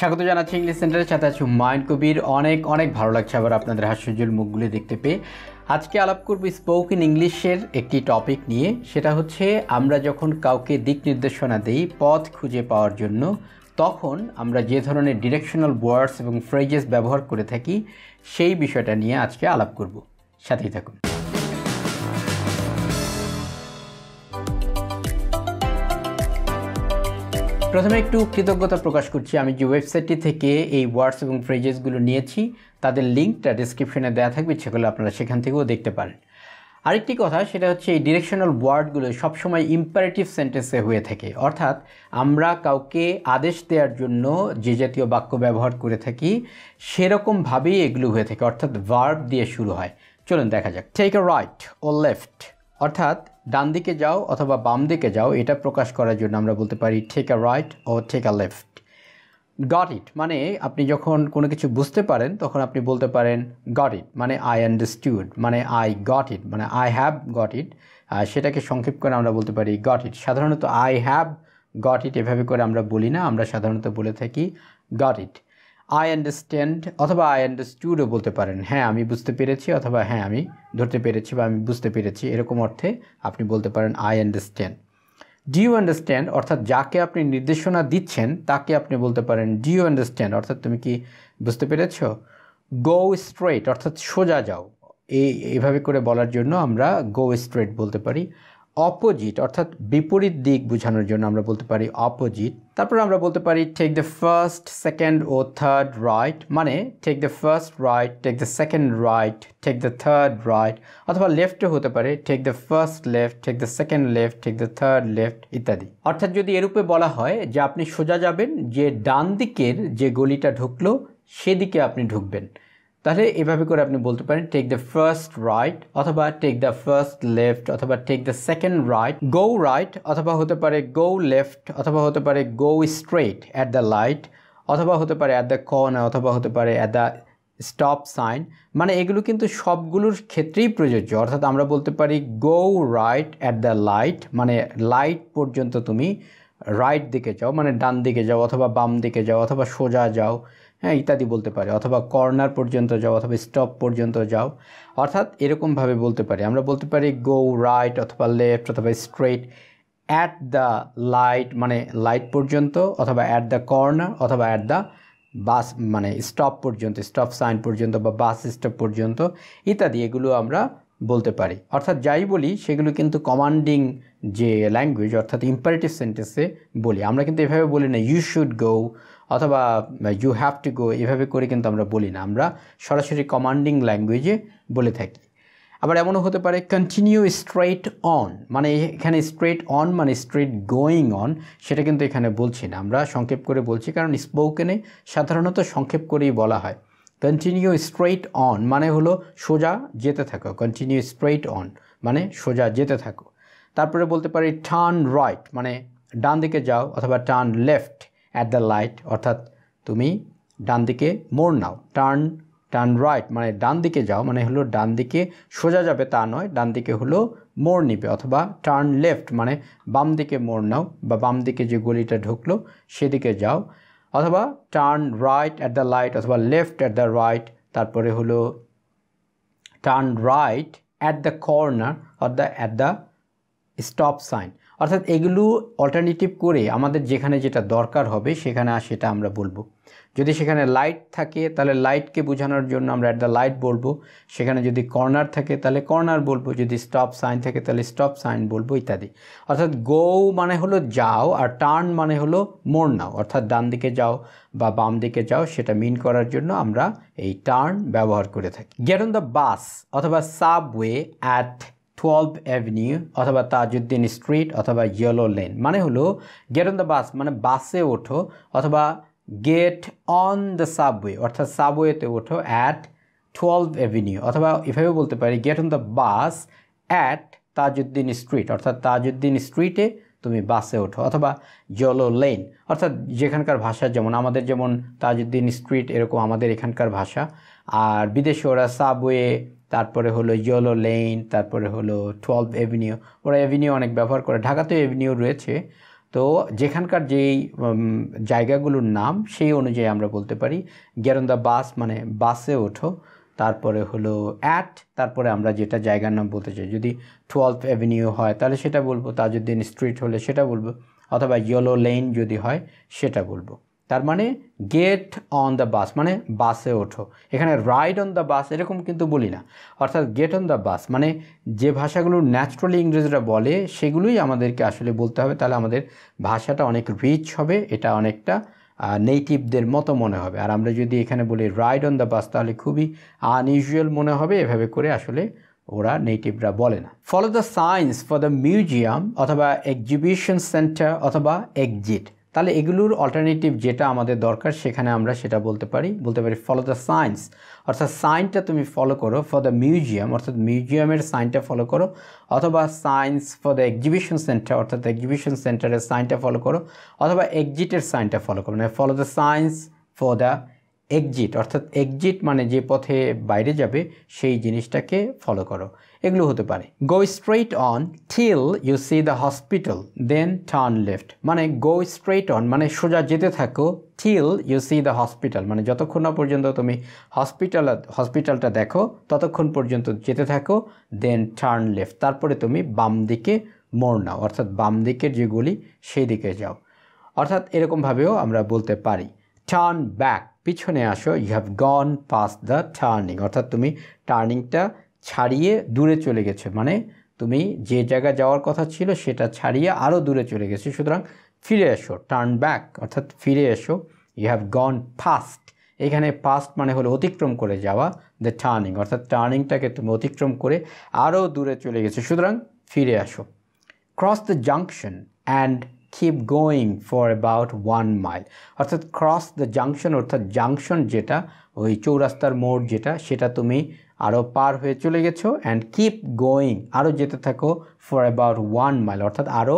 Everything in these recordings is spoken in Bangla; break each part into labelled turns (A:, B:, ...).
A: স্বাগত জানাচ্ছি ইংলিশ সেন্টারের সাথে আছি হুমায়ুন কবির। অনেক অনেক ভালো লাগছে আবার আপনাদের হাস্যজ্জ্বল মুখগুলি দেখতে পেয়ে। আজকে আলাপ করব স্পোকেন ইংলিশের একটি টপিক নিয়ে। সেটা হচ্ছে আমরা যখন কাউকে দিক নির্দেশনা দেই পথ খুঁজে পাওয়ার জন্য, তখন আমরা যে ধরনের ডিরেকশনাল ওয়ার্ডস এবং ফ্রেজেস ব্যবহার করে থাকি সেই বিষয়টা নিয়ে আজকে আলাপ করব। সাথেই থাকুন। প্রথমে একটু কৃতজ্ঞতা প্রকাশ করছি, আমি যে ওয়েবসাইটটি থেকে এই ওয়ার্ডস এবং ফ্রেজেসগুলো নিয়েছি তাদের লিঙ্কটা ডিসক্রিপশনে দেওয়া থাকবে, সেগুলো আপনারা সেখান থেকেও দেখতে পারেন। আরেকটি কথা, সেটা হচ্ছে এই ডিরেকশনাল ওয়ার্ডগুলো সবসময় ইম্পারেটিভ সেন্টেন্সে হয়ে থাকে, অর্থাৎ আমরা কাউকে আদেশ দেওয়ার জন্য যে জাতীয় বাক্য ব্যবহার করে থাকি সেরকমভাবেই এগুলো হয়ে থাকে, অর্থাৎ ভার্ব দিয়ে শুরু হয়। চলুন দেখা যাক। Take a right or left, অর্থাৎ ডান দিকে যাও অথবা বাম দিকে যাও, এটা প্রকাশ করার জন্য আমরা বলতে পারি take a right or take a left. Got it মানে আপনি যখন কোনো কিছু বুঝতে পারেন তখন আপনি বলতে পারেন গট ইট, মানে আই আন্ডারস্টুড, মানে আই গট ইট, মানে আই হ্যাভ গট ইট। সেটাকে সংক্ষেপ করে আমরা বলতে পারি গট ইট। সাধারণত আই হ্যাভ গট ইট এভাবে করে আমরা বলি না, আমরা সাধারণত বলে থাকি গট ইট। আই আন্ডারস্ট্যান্ড অথবা আই আন্ডারস্টুডও বলতে পারেন, হ্যাঁ আমি বুঝতে পেরেছি, অথবা হ্যাঁ আমি ধরতে পেরেছি বা আমি বুঝতে পেরেছি, এরকম অর্থে আপনি বলতে পারেন I understand. Do you understand, অর্থাৎ যাকে আপনি নির্দেশনা দিচ্ছেন তাকে আপনি বলতে পারেন ডু ইউ আন্ডারস্ট্যান্ড, অর্থাৎ তুমি কি বুঝতে পেরেছ। গো স্ট্রেট, অর্থাৎ সোজা যাও, এইভাবে করে বলার জন্য আমরা গো স্ট্রেট বলতে পারি। অপোজিট, অর্থাৎ বিপরীত দিক বোঝানোর জন্য আমরা বলতে পারি অপোজিট। তারপর আমরা বলতে পারি টেক দ্য ফার্স্ট, সেকেন্ড ও থার্ড রাইট, মানে take the first right, take the second right, take the third right, অথবা লেফটও হতে পারে take the first left, take the second left, take the third left ইত্যাদি। অর্থাৎ যদি এরূপে বলা হয় যে আপনি সোজা যাবেন, যে ডান দিকের যে গলিটা ঢুকলো সেদিকে আপনি ঢুকবেন, তাহলে এভাবে করে আপনি বলতে পারেন টেক দ্য ফার্স্ট রাইট, অথবা টেক দ্য ফার্স্ট লেফট, অথবা take the second right, go right, অথবা হতে পারে গো লেফট, অথবা হতে পারে go straight at the light, অথবা হতে পারে অ্যাট দ্য কর্নার, অথবা হতে পারে অ্যাট দ্য স্টপ সাইন। মানে এগুলো কিন্তু সবগুলোর ক্ষেত্রেই প্রযোজ্য, অর্থাৎ আমরা বলতে পারি গো রাইট অ্যাট দ্য লাইট, মানে লাইট পর্যন্ত তুমি রাইট দিকে যাও, মানে ডান দিকে যাও, অথবা বাম দিকে যাও, অথবা সোজা যাও, হ্যাঁ ইত্যাদি বলতে পারে, অথবা কর্নার পর্যন্ত যাও, অথবা স্টপ পর্যন্ত যাও, অর্থাৎ এরকমভাবে বলতে পারি। আমরা বলতে পারি গো রাইট অথবা লেফট অথবা স্ট্রেট অ্যাট দ্য লাইট, মানে লাইট পর্যন্ত, অথবা অ্যাট দ্য কর্নার, অথবা অ্যাট দ্য বাস মানে স্টপ পর্যন্ত, স্টপ সাইন পর্যন্ত বা বাস স্টপ পর্যন্ত ইত্যাদি, এগুলো আমরা বলতে পারি। অর্থাৎ যাই বলি সেগুলো কিন্তু কমান্ডিং যে ল্যাঙ্গুয়েজ, অর্থাৎ ইম্পারেটিভ সেন্টেন্সে বলি। আমরা কিন্তু এভাবে বলি না ইউ শুড গো অথবা ইউ হ্যাভ টু গো, এভাবে করে কিন্তু আমরা বলি না, আমরা সরাসরি কমান্ডিং ল্যাঙ্গুয়েজে বলে থাকি। আবার এমনও হতে পারে কন্টিনিউ স্ট্রেট অন, মানে এখানে স্ট্রেট অন মানে স্ট্রেট গোয়িং অন, সেটা কিন্তু এখানে বলছি না, আমরা সংক্ষেপ করে বলছি, কারণ স্পোকেনে সাধারণত সংক্ষেপ করেই বলা হয়। কন্টিনিউ স্ট্রেট অন মানে হলো সোজা যেতে থাকো, কন্টিনিউ স্ট্রেট অন মানে সোজা যেতে থাকো। তারপরে বলতে পারি টার্ন রাইট, মানে ডান দিকে যাও, অথবা turn left at the light, অর্থাৎ তুমি ডান দিকে মোড় নাও। টার্ন রাইট মানে ডান দিকে যাও, মানে হলো ডান দিকে সোজা যাবে তা নয়, ডান দিকে হলো মোড় নিবে। অথবা টার্ন লেফট মানে বাম দিকে মোড় নাও, বা বাম দিকে যে গলিটা ঢুকলো সেদিকে যাও। অথবা turn right at the light, অথবা লেফট অ্যাট দ্য রাইট, তারপরে হলো turn right at the corner at the stop sign. অর্থাৎ এগুলো অল্টারনেটিভ করে আমাদের যেখানে যেটা দরকার হবে সেখানে সেটা আমরা বলবো। যদি সেখানে লাইট থাকে তাহলে লাইটকে বোঝানোর জন্য আমরা অ্যাট দ্য লাইট বলবো, সেখানে যদি কর্নার থাকে তাহলে কর্নার বলবো, যদি স্টপ সাইন থাকে তাহলে স্টপ সাইন বলবো ইত্যাদি। অর্থাৎ গো মানে হলো যাও, আর টার্ন মানে হলো মোড় নাও, অর্থাৎ ডান দিকে যাও বা বাম দিকে যাও, সেটা মিন করার জন্য আমরা এই টার্ন ব্যবহার করে থাকি। গেট অন দ্য বাস অথবা সাবওয়ে অ্যাট 12th অ্যাভিনিউ, অথবা তাজউদ্দিন স্ট্রিট, অথবা ইয়েলো লেন, মানে হলো গেট অন দ্য বাস মানে বাসে ওঠো, অথবা গেট অন দ্য সাবওয়ে অর্থাৎ সাবওয়েতে ওঠো অ্যাট 12th অ্যাভিনিউ, অথবা এভাবে বলতে পারি get on the bus at Tajuddin street, অর্থাৎ তাজউদ্দিন স্ট্রিটে তুমি বাসে ওঠো, অথবা ইয়েলো লেন, অর্থাৎ যেখানকার ভাষা যেমন আমাদের যেমন তাজউদ্দিন স্ট্রিট এরকম আমাদের এখানকার ভাষা, আর বিদেশে ওরা সাবওয়ে, তারপরে হলো ইয়েলো লেন, তারপরে হলো 12th অ্যাভিনিউ, ওরা অ্যাভিনিউ অনেক ব্যবহার করে। ঢাকাতেও অ্যাভিনিউ রয়েছে, তো যেখানকার যেই জায়গাগুলোর নাম সেই অনুযায়ী আমরা বলতে পারি গেট অন দ্য বাস মানে বাসে ওঠো, তারপরে হলো অ্যাট, তারপরে আমরা যেটা জায়গার নাম বলতে চাই, যদি 12th অ্যাভিনিউ হয় তাহলে সেটা বলবো, তাজউদ্দিন স্ট্রিট হলে সেটা বলবো, অথবা ইয়েলো লেন যদি হয় সেটা বলবো। তার মানে গেট অন দ্য বাস মানে বাসে ওঠো। এখানে রাইড অন দ্য বাস এরকম কিন্তু বলি না, অর্থাৎ গেট অন দ্য বাস মানে যে ভাষাগুলো ন্যাচারালি ইংরেজরা বলে সেগুলোই আমাদেরকে আসলে বলতে হবে, তাহলে আমাদের ভাষাটা অনেক রিচ হবে, এটা অনেকটা নেটিভদের মতো মনে হবে। আর আমরা যদি এখানে বলি রাইড অন দ্য বাস তাহলে খুবই আনইউজুয়াল মনে হবে, এভাবে করে আসলে ওরা নেটিভরা বলে না। Follow the science for the museum অথবা এক্সিবিশন সেন্টার অথবা এক্সিট, তাহলে এগুলোর অল্টারনেটিভ যেটা আমাদের দরকার সেখানে আমরা সেটা বলতে পারি ফলো দ্য সাইন্স, অর্থাৎ সাইনটা তুমি ফলো করো ফর দ্য মিউজিয়াম, অর্থাৎ মিউজিয়ামের সাইনটা ফলো করো, অথবা science for the exhibition centre, অর্থাৎ এক্সিবিশন সেন্টারের সাইনটা ফলো করো, অথবা এক্সিটের সাইনটা ফলো করো, মানে follow the science for the exit, অর্থাৎ এক্সিট মানে যে পথে বাইরে যাবে সেই জিনিসটাকে ফলো করো, এগুলো হতে পারে। Go straight on till you see the hospital then turn left, মানে গো স্ট্রেইট অন মানে সোজা যেতে থাকো, till you see the hospital মানে যতক্ষণ না পর্যন্ত তুমি হসপিটালটা দেখো ততক্ষণ পর্যন্ত যেতে থাকো, দেন টার্ন লেফট তারপরে তুমি বাম দিকে মোড় নাও, অর্থাৎ বাম দিকের যে গলি সেই দিকে যাও। অর্থাৎ এরকমভাবেও আমরা বলতে পারি। টার্ন ব্যাক পিছনে আসো, you have gone past the turning, অর্থাৎ তুমি টার্নিংটা ছাড়িয়ে দূরে চলে গেছো, মানে তুমি যে জায়গা যাওয়ার কথা ছিল সেটা ছাড়িয়ে আরও দূরে চলে গেছো, সুতরাং ফিরে এসো, টার্ন ব্যাক অর্থাৎ ফিরে এসো। ইউ হ্যাভ গন পাস্ট, এখানে পাস্ট মানে হলো অতিক্রম করে যাওয়া, দ্য টার্নিং অর্থাৎ টার্নিংটাকে তুমি অতিক্রম করে আরও দূরে চলে গেছো, সুতরাং ফিরে আসো। Cross the junction and keep going for about 1 mile, অর্থাৎ ক্রস দ্য জাংশন অর্থাৎ জাংশন যেটা ওই চৌরাস্তার মোড় যেটা সেটা তুমি আরও পার হয়ে চলে গেছো, অ্যান্ড কিপ গোয়িং আরও যেতে থাকো, ফর অ্যাবাউট 1 মাইল অর্থাৎ আরও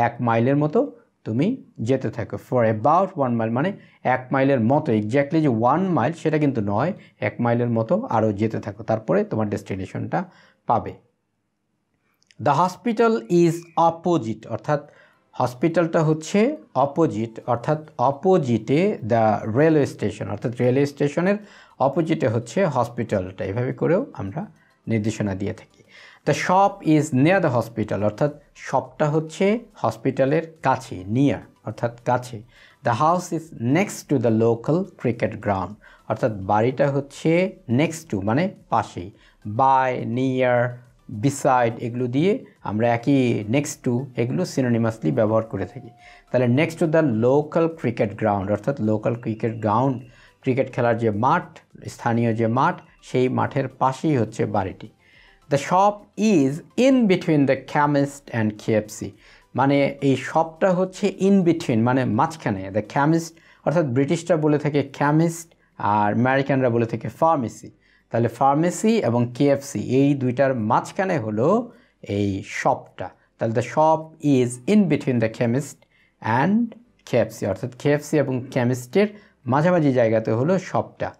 A: 1 মাইলের মতো তুমি যেতে থাকো। ফর অ্যাবাউট 1 মাইল মানে 1 মাইলের মতো, এক্স্যাক্টলি যে 1 মাইল সেটা কিন্তু নয়, 1 মাইলের মতো আরও যেতে থাকো, তারপরে তোমার ডেস্টিনেশনটা পাবে। দ্য হসপিটাল ইজ অপোজিট, অর্থাৎ হসপিটালটা হচ্ছে অপোজিট, অর্থাৎ অপোজিটে দ্য রেলওয়ে স্টেশন, অর্থাৎ রেলওয়ে স্টেশনের অপোজিটে হচ্ছে হসপিটালটা, এভাবে করেও আমরা নির্দেশনা দিয়ে থাকি। The shop is near the hospital, অর্থাৎ শপটা হচ্ছে হসপিটালের কাছে, নিয়ার অর্থাৎ কাছে। The house is next to the local cricket ground, অর্থাৎ বাড়িটা হচ্ছে নেক্সট টু মানে পাশেই, বাই, নিয়ার, বিসাইড এগুলো দিয়ে আমরা একই নেক্সট টু এগুলো সিনোনিমাসলি ব্যবহার করে থাকি। তাহলে next to the local cricket ground অর্থাৎ লোকাল ক্রিকেট গ্রাউন্ড, ক্রিকেট খেলার যে মাঠ, স্থানীয় যে মাঠ, সেই মাঠের পাশেই হচ্ছে বাড়িটি। The shop is in between the chemist and KFC, মানে এই শপটা হচ্ছে ইন বিটুইন মানে মাঝখানে, দ্য কেমিস্ট অর্থাৎ ব্রিটিশরা বলে থাকে কেমিস্ট আর আমেরিকানরা বলে থাকে ফার্মেসি, তাহলে ফার্মেসি এবং কেএফসি এই দুইটার মাঝখানে হলো এই শপটা, তাহলে the shop is in between the chemist and KFC, অর্থাৎ কেএফসি এবং কেমিস্টের মাঝামাঝি জায়গাতে হলো শপটা।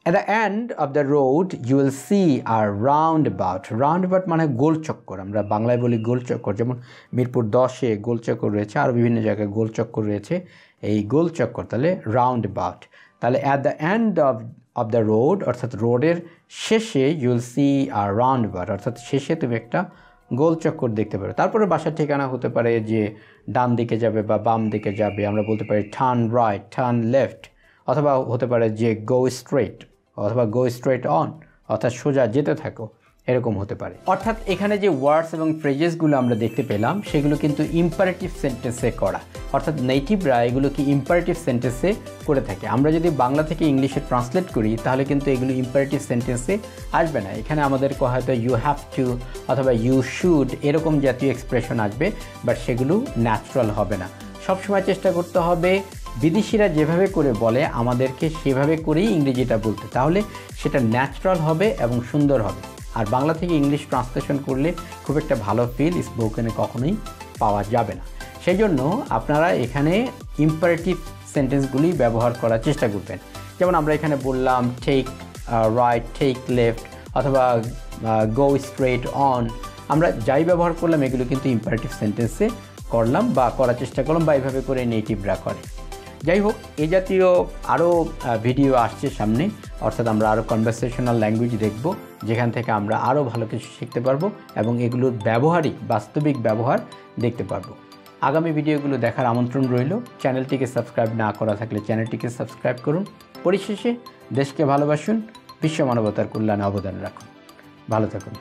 A: At the end of the road you will see a roundabout, roundabout মানে গোল চক্কর, আমরা বাংলায় বলি গোল চক্কর, যেমন মিরপুর 10-এ গোল চক্কর রয়েছে, আরও বিভিন্ন জায়গায় গোল চক্কর রয়েছে, এই গোল চক্কর তাহলে রাউন্ডাবাউট। তাহলে at the end of the road অর্থাৎ রোডের শেষে you will see a roundabout, অর্থাৎ শেষে তুমি একটা গোল চক্কর দেখতে পারো। তারপরে বাসার ঠিকানা হতে পারে যে ডান দিকে যাবে বা বাম দিকে যাবে, আমরা বলতে পারি টার্ন রাইট, টার্ন লেফট, অথবা হতে পারে যে গো স্ট্রেট অথবা গো স্ট্রেট অন অর্থাৎ সোজা যেতে থাকো, এরকম হতে পারে। অর্থাৎ এখানে যে ওয়ার্ডস এবং ফ্রেজেসগুলো আমরা দেখতে পেলাম সেগুলো কিন্তু ইম্পারেটিভ সেন্টেন্সে করা, অর্থাৎ নেটিভরা এগুলোকে ইম্পারেটিভ সেন্টেন্সে করে থাকে। আমরা যদি বাংলা থেকে ইংলিশে ট্রান্সলেট করি তাহলে কিন্তু এগুলো ইম্পারেটিভ সেন্টেন্সে আসবে না, এখানে আমাদেরকে হয়তো ইউ হ্যাভ টু অথবা ইউ শুড এরকম জাতীয় এক্সপ্রেশন আসবে, বাট সেগুলো ন্যাচারাল হবে না। সবসময় চেষ্টা করতে হবে বিদেশিরা যেভাবে করে বলে আমাদেরকে সেভাবে করেই ইংরেজিটা বলতে, তাহলে সেটা ন্যাচারাল হবে এবং সুন্দর হবে। আর বাংলা থেকে ইংলিশ ট্রান্সলেশন করলে খুব একটা ভালো ফিল স্পোকেনে কখনোই পাওয়া যাবে না। সেই জন্য আপনারা এখানে ইম্পারেটিভ সেন্টেন্সগুলি ব্যবহার করার চেষ্টা করবেন। যেমন আমরা এখানে বললাম টেক রাইট, টেক লেফট অথবা গো স্ট্রেট অন, আমরা যাই ব্যবহার করলাম এগুলো কিন্তু ইম্পারেটিভ সেন্টেন্সে করলাম বা করার চেষ্টা করলাম বা এইভাবে করে নেটিভরা করে। যাই হোক, এই জাতীয় আরও ভিডিও আসছে সামনে, অর্থাৎ আমরা আরও কনভারসেশনাল ল্যাঙ্গুয়েজ দেখব, যেখান থেকে আমরা আরও ভালো কিছু শিখতে পারবো এবং এগুলোর ব্যবহারিক বাস্তবিক ব্যবহার দেখতে পারবো। আগামী ভিডিওগুলো দেখার আমন্ত্রণ রইল। চ্যানেলটিকে সাবস্ক্রাইব না করা থাকলে চ্যানেলটিকে সাবস্ক্রাইব করুন। পরিশেষে দেশকে ভালোবাসুন, বিশ্ব মানবতার কল্যাণে অবদান রাখুন। ভালো থাকুন।